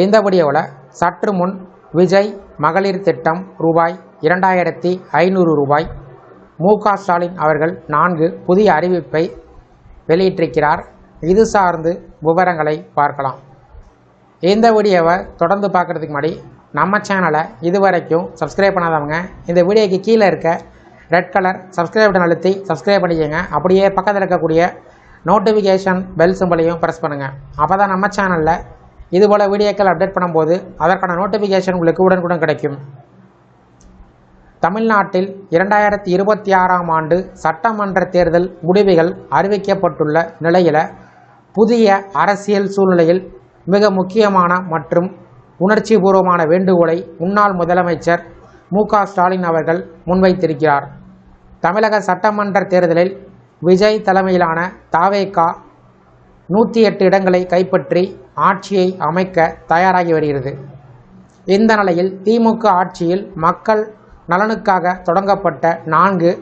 இந்த வீடியோவில் சற்று முன் விஜய் மகளிர் திட்டம் ரூபாய் 2500 ரூபாய் மு.க. ஸ்டாலின் அவர்கள் 4 புதிய அறிவிப்பை வெளியிட்டிருக்கிறார். இது சார்ந்து விவரங்களை பார்க்கலாம். இந்த வீடியோவை தொடர்ந்து பார்க்குறதுக்கு முன்னாடி நம்ம சேனலை இதுவரைக்கும் சப்ஸ்கிரைப் பண்ணாதவங்க இந்த வீடியோக்கு கீழே இருக்க ரெட் கலர் சப்ஸ்கிரைப் பட்டன் அழுத்தி சப்ஸ்கிரைப் பண்ணிக்கோங்க. அப்படியே பக்கத்தில் இருக்கக்கூடிய நோட்டிஃபிகேஷன் பெல் சிம்பலையும் ப்ரெஸ் பண்ணுங்கள். அப்போ தான் நம்ம சேனலில் இதுபோல் வீடியோக்கள் அப்டேட் பண்ணும்போது அதற்கான நோட்டிஃபிகேஷன் உங்களுக்கு உடனுக்குடன் கிடைக்கும். தமிழ்நாட்டில் 2026ஆம் ஆண்டு சட்டமன்ற தேர்தல் முடிவுகள் அறிவிக்கப்பட்டுள்ள நிலையில் புதிய அரசியல் சூழ்நிலையில் மிக முக்கியமான மற்றும் உணர்ச்சிபூர்வமான வேண்டுகோளை முன்னாள் முதலமைச்சர் மு.க. ஸ்டாலின் அவர்கள் முன்வைத்திருக்கிறார். தமிழக சட்டமன்ற தேர்தலில் விஜய் தலைமையிலான தவேக 108 இடங்களை கைப்பற்றி ஆட்சியை அமைக்க தயாராகி வருகிறது. இந்த நிலையில் திமுக ஆட்சியில் மக்கள் நலனுக்காக தொடங்கப்பட்ட 4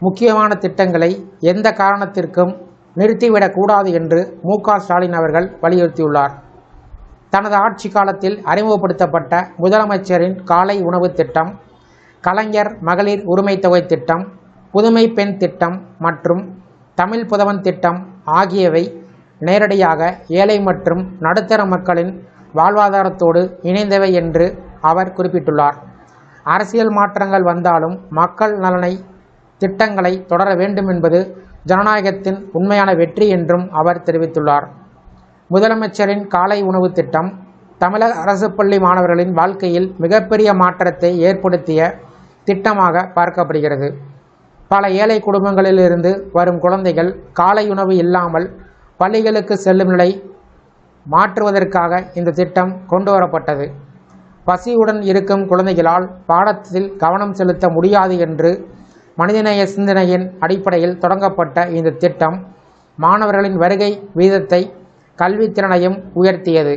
முக்கியமான திட்டங்களை எந்த காரணத்திற்கும் நிறுத்திவிடக்கூடாது என்று மு.க. ஸ்டாலின் அவர்கள் வலியுறுத்தியுள்ளார். தனது ஆட்சி காலத்தில் அறிமுகப்படுத்தப்பட்ட முதலமைச்சரின் காலை உணவு திட்டம், கலைஞர் மகளிர் உரிமை தொகை திட்டம், புதுமை பெண் திட்டம் மற்றும் தமிழ் புதவன் திட்டம் ஆகியவை நேரடியாக ஏழை மற்றும் நடுத்தர மக்களின் வாழ்வாதாரத்தோடு இணைந்தவை என்று அவர் குறிப்பிட்டுள்ளார். அரசியல் மாற்றங்கள் வந்தாலும் மக்கள் நலனை திட்டங்களை தொடர வேண்டும் என்பது ஜனநாயகத்தின் உண்மையான வெற்றி என்றும் அவர் தெரிவித்துள்ளார். முதலமைச்சரின் காலை உணவு திட்டம் தமிழக அரசு பள்ளி மாணவர்களின் வாழ்க்கையில் மிகப்பெரிய மாற்றத்தை ஏற்படுத்திய திட்டமாக பார்க்கப்படுகிறது. பல ஏழை குடும்பங்களிலிருந்து வரும் குழந்தைகள் காலை உணவு இல்லாமல் பள்ளிகளுக்கு செல்லும் நிலை மாற்றுவதற்காக இந்த திட்டம் கொண்டு வரப்பட்டது. பசியுடன் இருக்கும் குழந்தைகளால் பாடத்தில் கவனம் செலுத்த முடியாது என்று மனிதநேய சிந்தனையின் அடிப்படையில் தொடங்கப்பட்ட இந்த திட்டம் மாணவர்களின் வருகை வீதத்தை கல்வித்திறனையும் உயர்த்தியது.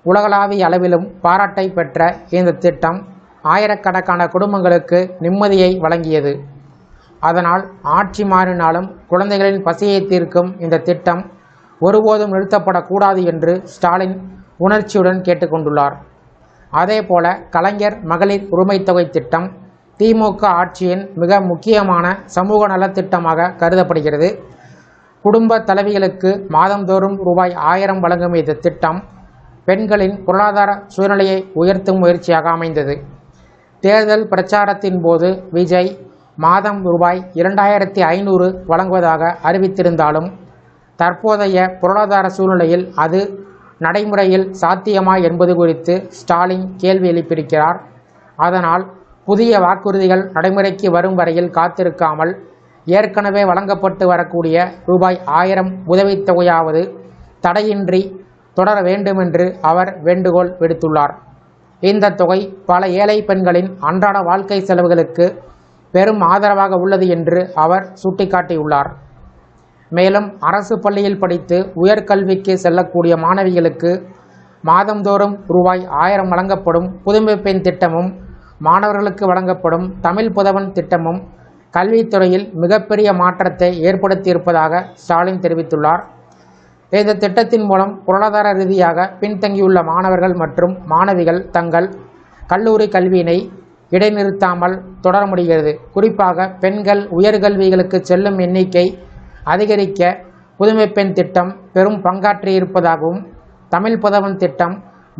உலகளாவிய அளவிலும் பாராட்டை பெற்ற இந்த திட்டம் ஆயிரக்கணக்கான குடும்பங்களுக்கு நிம்மதியை வழங்கியது. அதனால் ஆட்சி மாறினாலும் குழந்தைகளின் பசியை தீர்க்கும் இந்த திட்டம் ஒருபோதும் நிறுத்தப்படக்கூடாது என்று ஸ்டாலின் உணர்ச்சியுடன் கேட்டுக்கொண்டுள்ளார். அதேபோல கலைஞர் மகளிர் உரிமை தொகை திட்டம் திமுக ஆட்சியின் மிக முக்கியமான சமூக நலத்திட்டமாக கருதப்படுகிறது. குடும்ப தலைவிகளுக்கு மாதந்தோறும் ரூபாய் 1000 வழங்கும் இந்த திட்டம் பெண்களின் பொருளாதார சூழ்நிலையை உயர்த்தும் முயற்சியாக அமைந்தது. தேர்தல் பிரச்சாரத்தின் போது விஜய் மாதம் ரூபாய் 2500 வழங்குவதாக அறிவித்திருந்தாலும் தற்போதைய பொருளாதார சூழ்நிலையில் அது நடைமுறையில் சாத்தியமா என்பது குறித்து ஸ்டாலின் கேள்வி எழுப்பியிருக்கிறார். அதனால் புதிய வாக்குறுதிகள் நடைமுறைக்கு வரும் வரையில் காத்திருக்காமல் ஏற்கனவே வழங்கப்பட்டு வரக்கூடிய ரூபாய் 1000 உதவித்தொகையாவது தடையின்றி தொடர வேண்டுமென்று அவர் வேண்டுகோள் விடுத்துள்ளார். இந்த தொகை பல ஏழை பெண்களின் அன்றாட வாழ்க்கை செலவுகளுக்கு பெரும் ஆதரவாக உள்ளது என்று அவர் சுட்டிக்காட்டியுள்ளார். மேலும் அரசு பள்ளியில் படித்து உயர்கல்விக்கு செல்லக்கூடிய மாணவிகளுக்கு மாதந்தோறும் ரூபாய் 1000 வழங்கப்படும் புதுமை பெண் திட்டமும் மாணவர்களுக்கு வழங்கப்படும் தமிழ் புதவன் திட்டமும் கல்வித்துறையில் மிகப்பெரிய மாற்றத்தை ஏற்படுத்தியிருப்பதாக ஸ்டாலின் தெரிவித்துள்ளார். இந்த திட்டத்தின் மூலம் பொருளாதார ரீதியாக பின்தங்கியுள்ள மாணவர்கள் மற்றும் மாணவிகள் தங்கள் கல்லூரி கல்வியினை இடைநிறுத்தாமல் தொடர முடிகிறது. குறிப்பாக பெண்கள் உயர்கல்விகளுக்கு செல்லும் எண்ணிக்கை அதிகரிக்க புதுமை பெண் திட்டம் பெரும் பங்காற்றியிருப்பதாகவும் தமிழ் புதவன் திட்டம்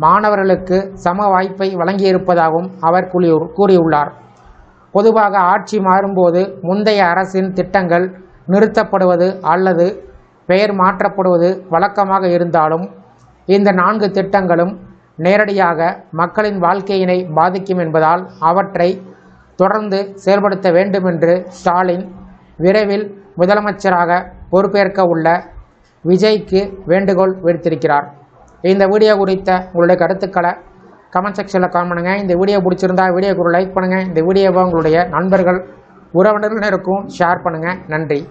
மாணவர்களுக்கு சம வாய்ப்பை வழங்கியிருப்பதாகவும் அவர் கூறியுள்ளார். பொதுவாக ஆட்சி மாறும்போது முந்தைய அரசின் திட்டங்கள் நிறுத்தப்படுவது அல்லது பெயர் மாற்றப்படுவது வழக்கமாக இருந்தாலும் இந்த 4 திட்டங்களும் நேரடியாக மக்களின் வாழ்க்கையினை பாதிக்கும் என்பதால் அவற்றை தொடர்ந்து செயல்படுத்த வேண்டும் என்று ஸ்டாலின் விரைவில் முதலமைச்சராக பொறுப்பேற்க உள்ள விஜய்க்கு வேண்டுகோள் விடுத்திருக்கிறார். இந்த வீடியோ குறித்த உங்களுடைய கருத்துக்களை கமெண்ட் செக்ஷனில் காமெண்ட் பண்ணுங்கள். இந்த வீடியோ பிடிச்சிருந்தா வீடியோக்கு ஒரு லைக் பண்ணுங்கள். இந்த வீடியோவை உங்களுடைய நண்பர்கள் உறவினர்களுக்கும் ஷேர் பண்ணுங்கள். நன்றி.